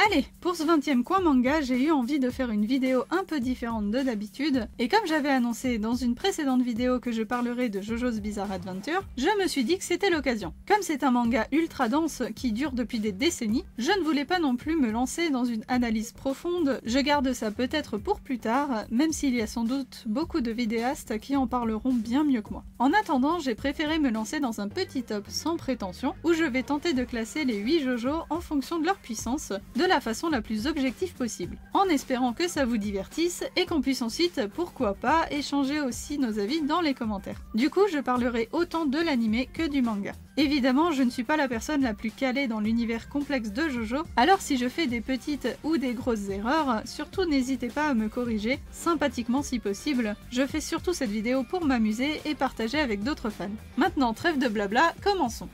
Allez, pour ce 20e coin manga, j'ai eu envie de faire une vidéo un peu différente de d'habitude, et comme j'avais annoncé dans une précédente vidéo que je parlerai de JoJo's Bizarre Adventure, je me suis dit que c'était l'occasion. Comme c'est un manga ultra dense qui dure depuis des décennies, je ne voulais pas non plus me lancer dans une analyse profonde, je garde ça peut-être pour plus tard, même s'il y a sans doute beaucoup de vidéastes qui en parleront bien mieux que moi. En attendant, j'ai préféré me lancer dans un petit top sans prétention, où je vais tenter de classer les 8 JoJo en fonction de leur puissance, de la façon la plus objective possible, en espérant que ça vous divertisse et qu'on puisse ensuite, pourquoi pas, échanger aussi nos avis dans les commentaires. Du coup, je parlerai autant de l'anime que du manga. Évidemment, je ne suis pas la personne la plus calée dans l'univers complexe de JoJo, alors si je fais des petites ou des grosses erreurs, surtout n'hésitez pas à me corriger, sympathiquement si possible. Je fais surtout cette vidéo pour m'amuser et partager avec d'autres fans. Maintenant, trêve de blabla, commençons.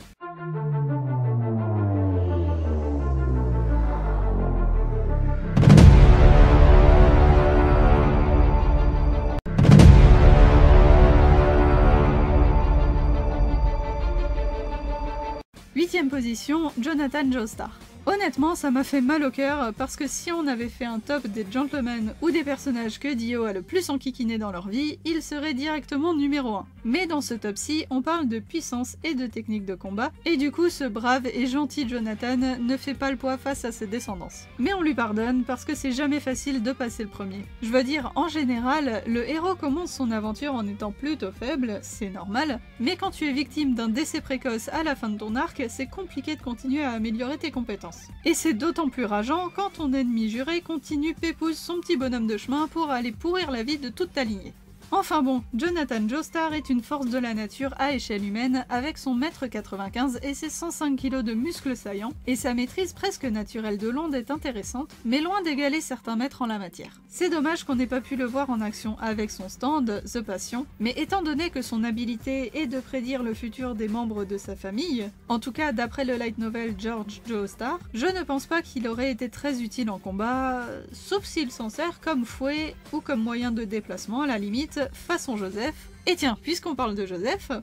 Huitième position, Jonathan Joestar. Honnêtement, ça m'a fait mal au cœur parce que si on avait fait un top des gentlemen ou des personnages que Dio a le plus enquiquiné dans leur vie, il serait directement numéro 1. Mais dans ce top-ci, on parle de puissance et de technique de combat, et du coup ce brave et gentil Jonathan ne fait pas le poids face à ses descendances. Mais on lui pardonne parce que c'est jamais facile de passer le premier. Je veux dire, en général, le héros commence son aventure en étant plutôt faible, c'est normal, mais quand tu es victime d'un décès précoce à la fin de ton arc, c'est compliqué de continuer à améliorer tes compétences. Et c'est d'autant plus rageant quand ton ennemi juré continue pépouze son petit bonhomme de chemin pour aller pourrir la vie de toute ta lignée. Enfin bon, Jonathan Joestar est une force de la nature à échelle humaine avec son 1m95 et ses 105 kg de muscles saillants, et sa maîtrise presque naturelle de l'onde est intéressante, mais loin d'égaler certains maîtres en la matière. C'est dommage qu'on n'ait pas pu le voir en action avec son stand, The Passion, mais étant donné que son habilité est de prédire le futur des membres de sa famille, en tout cas d'après le light novel George Joestar, je ne pense pas qu'il aurait été très utile en combat, sauf s'il s'en sert comme fouet ou comme moyen de déplacement à la limite, façon Joseph. Et tiens, puisqu'on parle de Joseph,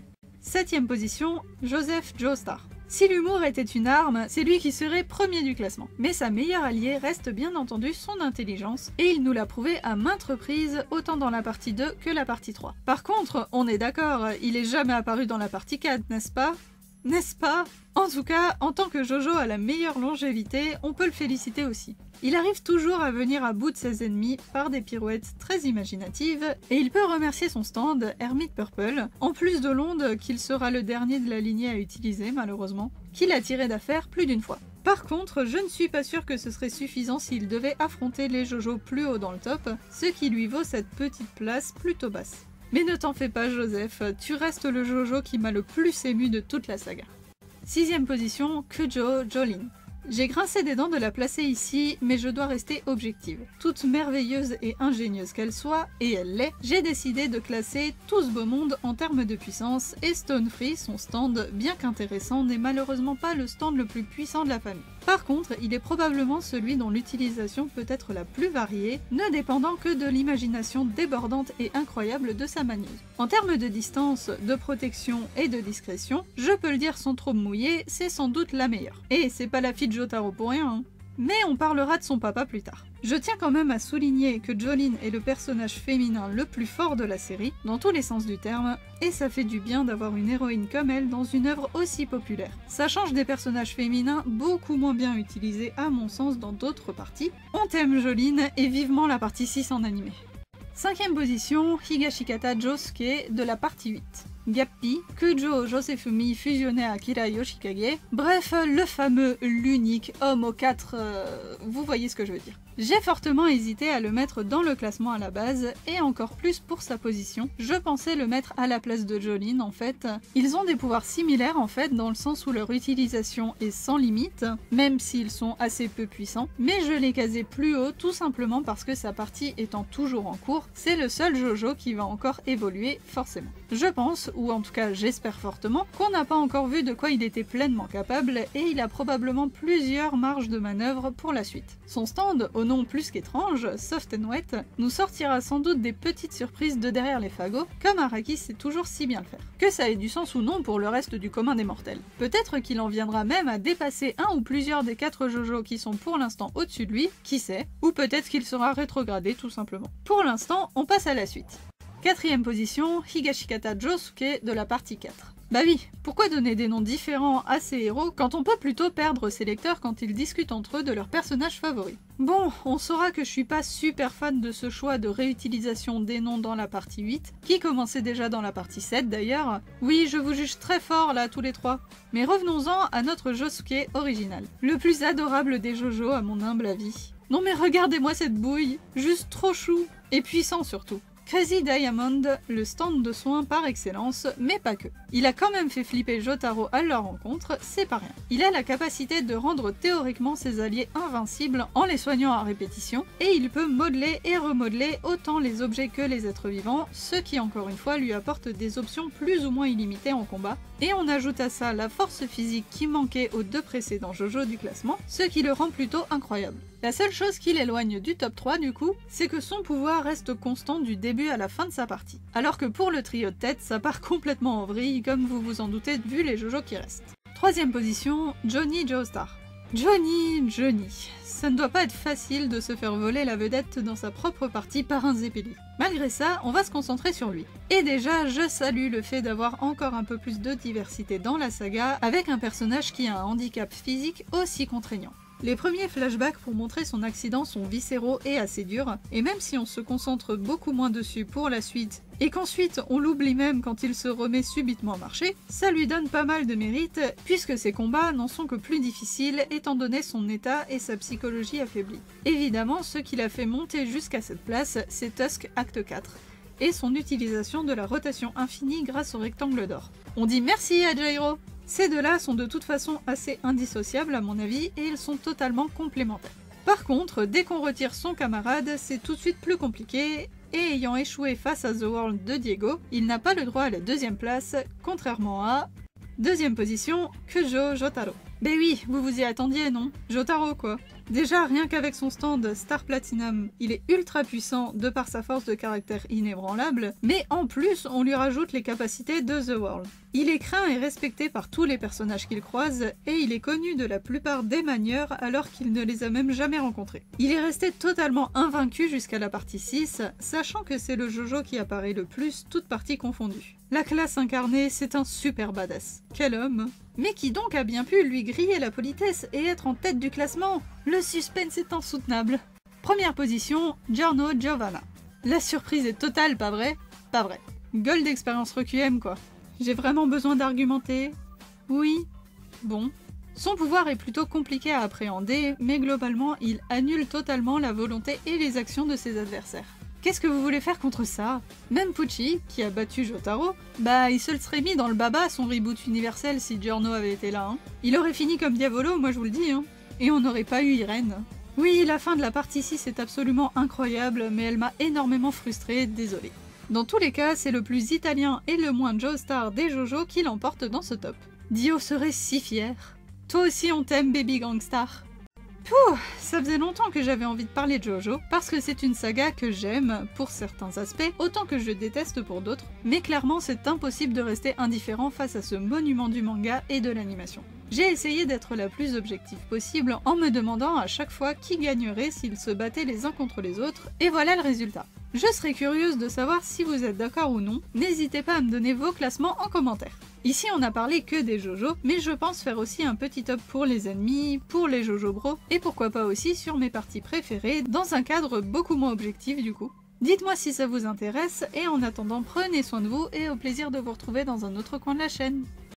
7ème position, Joseph Joestar. Si l'humour était une arme, c'est lui qui serait premier du classement. Mais sa meilleure alliée reste bien entendu son intelligence, et il nous l'a prouvé à maintes reprises, autant dans la partie 2 que la partie 3. Par contre, on est d'accord, il est jamais apparu dans la partie 4, n'est-ce pas ? N'est-ce pas ? En tout cas, en tant que Jojo a la meilleure longévité, on peut le féliciter aussi. Il arrive toujours à venir à bout de ses ennemis par des pirouettes très imaginatives, et il peut remercier son stand, Hermit Purple, en plus de l'onde qu'il sera le dernier de la lignée à utiliser malheureusement, qu'il a tiré d'affaire plus d'une fois. Par contre, je ne suis pas sûre que ce serait suffisant s'il devait affronter les Jojo plus haut dans le top, ce qui lui vaut cette petite place plutôt basse. Mais ne t'en fais pas Joseph, tu restes le Jojo qui m'a le plus ému de toute la saga. 6ème position, Kujo Jolin. J'ai grincé des dents de la placer ici, mais je dois rester objective. Toute merveilleuse et ingénieuse qu'elle soit, et elle l'est, j'ai décidé de classer tout ce beau monde en termes de puissance, et Stone Free, son stand, bien qu'intéressant, n'est malheureusement pas le stand le plus puissant de la famille. Par contre, il est probablement celui dont l'utilisation peut être la plus variée, ne dépendant que de l'imagination débordante et incroyable de sa manieuse. En termes de distance, de protection et de discrétion, je peux le dire sans trop me mouiller, c'est sans doute la meilleure. Et c'est pas la fille de Jotaro pour rien, hein. Mais on parlera de son papa plus tard. Je tiens quand même à souligner que Jolin est le personnage féminin le plus fort de la série, dans tous les sens du terme, et ça fait du bien d'avoir une héroïne comme elle dans une œuvre aussi populaire. Ça change des personnages féminins beaucoup moins bien utilisés à mon sens dans d'autres parties. On t'aime Jolin, et vivement la partie 6 en animé. 5ème position, Higashikata Josuke de la partie 8. Gappy, Kujo Josefumi fusionné à Akira Yoshikage, bref, le fameux, l'unique homme aux 4... vous voyez ce que je veux dire. J'ai fortement hésité à le mettre dans le classement à la base, et encore plus pour sa position. Je pensais le mettre à la place de Jolin en fait. Ils ont des pouvoirs similaires en fait, dans le sens où leur utilisation est sans limite, même s'ils sont assez peu puissants, mais je l'ai casé plus haut tout simplement parce que sa partie étant toujours en cours, c'est le seul Jojo qui va encore évoluer forcément. Je pense, pense, ou en tout cas j'espère fortement, qu'on n'a pas encore vu de quoi il était pleinement capable et il a probablement plusieurs marges de manœuvre pour la suite. Son stand, au nom plus qu'étrange, Soft and Wet, nous sortira sans doute des petites surprises de derrière les fagots, comme Araki sait toujours si bien le faire. Que ça ait du sens ou non pour le reste du commun des mortels. Peut-être qu'il en viendra même à dépasser un ou plusieurs des 4 JoJo qui sont pour l'instant au-dessus de lui, qui sait, ou peut-être qu'il sera rétrogradé tout simplement. Pour l'instant, on passe à la suite. 4ème position, Higashikata Josuke de la partie 4. Bah oui, pourquoi donner des noms différents à ces héros quand on peut plutôt perdre ses lecteurs quand ils discutent entre eux de leurs personnages favoris? Bon, on saura que je suis pas super fan de ce choix de réutilisation des noms dans la partie 8, qui commençait déjà dans la partie 7 d'ailleurs. Oui, je vous juge très fort là tous les trois. Mais revenons-en à notre Josuke original. Le plus adorable des JoJo à mon humble avis. Non mais regardez-moi cette bouille, juste trop chou, et puissant surtout. Crazy Diamond, le stand de soins par excellence, mais pas que. Il a quand même fait flipper Jotaro à leur rencontre, c'est pas rien. Il a la capacité de rendre théoriquement ses alliés invincibles en les soignant à répétition, et il peut modeler et remodeler autant les objets que les êtres vivants, ce qui encore une fois lui apporte des options plus ou moins illimitées en combat, et on ajoute à ça la force physique qui manquait aux 2 précédents JoJo du classement, ce qui le rend plutôt incroyable. La seule chose qui l'éloigne du top 3 du coup, c'est que son pouvoir reste constant du début à la fin de sa partie. Alors que pour le trio de tête, ça part complètement en vrille, comme vous vous en doutez vu les JoJo qui restent. 3ème position, Johnny Joestar. Johnny. Ça ne doit pas être facile de se faire voler la vedette dans sa propre partie par un Zeppeli. Malgré ça, on va se concentrer sur lui. Et déjà, je salue le fait d'avoir encore un peu plus de diversité dans la saga, avec un personnage qui a un handicap physique aussi contraignant. Les premiers flashbacks pour montrer son accident sont viscéraux et assez durs, et même si on se concentre beaucoup moins dessus pour la suite, et qu'ensuite on l'oublie même quand il se remet subitement à marcher, ça lui donne pas mal de mérite, puisque ses combats n'en sont que plus difficiles étant donné son état et sa psychologie affaiblie. Évidemment, ce qui l'a fait monter jusqu'à cette place, c'est Tusk Acte 4, et son utilisation de la rotation infinie grâce au rectangle d'or. On dit merci à Jairo! Ces deux-là sont de toute façon assez indissociables à mon avis et ils sont totalement complémentaires. Par contre, dès qu'on retire son camarade, c'est tout de suite plus compliqué, et ayant échoué face à The World de Diego, il n'a pas le droit à la 2ème place, contrairement à... 2ème position, Kujo Jotaro. Ben oui, vous vous y attendiez, non? Jotaro quoi. Déjà, rien qu'avec son stand Star Platinum, il est ultra puissant de par sa force de caractère inébranlable, mais en plus, on lui rajoute les capacités de The World. Il est craint et respecté par tous les personnages qu'il croise, et il est connu de la plupart des manieurs alors qu'il ne les a même jamais rencontrés. Il est resté totalement invaincu jusqu'à la partie 6, sachant que c'est le JoJo qui apparaît le plus, toutes parties confondues. La classe incarnée, c'est un super badass. Quel homme! Mais qui donc a bien pu lui griller la politesse et être en tête du classement? Le suspense est insoutenable. 1ère position, Giorno Giovanna. La surprise est totale, pas vrai? Pas vrai. Gueule d'expérience Requiem quoi. J'ai vraiment besoin d'argumenter? Oui. Bon. Son pouvoir est plutôt compliqué à appréhender, mais globalement, il annule totalement la volonté et les actions de ses adversaires. Qu'est-ce que vous voulez faire contre ça? Même Pucci, qui a battu Jotaro, bah il se le serait mis dans le baba son reboot universel si Giorno avait été là. Hein. Il aurait fini comme Diavolo, moi je vous le dis. Hein. Et on n'aurait pas eu Irene. Oui, la fin de la partie 6 est absolument incroyable, mais elle m'a énormément frustrée, désolée. Dans tous les cas, c'est le plus italien et le moins Joestar des JoJo qui l'emporte dans ce top. Dio serait si fier. Toi aussi on t'aime, Baby Gangstar. Pouh, ça faisait longtemps que j'avais envie de parler de JoJo, parce que c'est une saga que j'aime, pour certains aspects, autant que je déteste pour d'autres, mais clairement c'est impossible de rester indifférent face à ce monument du manga et de l'animation. J'ai essayé d'être la plus objective possible en me demandant à chaque fois qui gagnerait s'ils se battaient les uns contre les autres, et voilà le résultat. Je serais curieuse de savoir si vous êtes d'accord ou non, n'hésitez pas à me donner vos classements en commentaire. Ici on n'a parlé que des JoJo, mais je pense faire aussi un petit top pour les ennemis, pour les JoJo Bros, et pourquoi pas aussi sur mes parties préférées, dans un cadre beaucoup moins objectif du coup. Dites-moi si ça vous intéresse, et en attendant prenez soin de vous et au plaisir de vous retrouver dans un autre coin de la chaîne.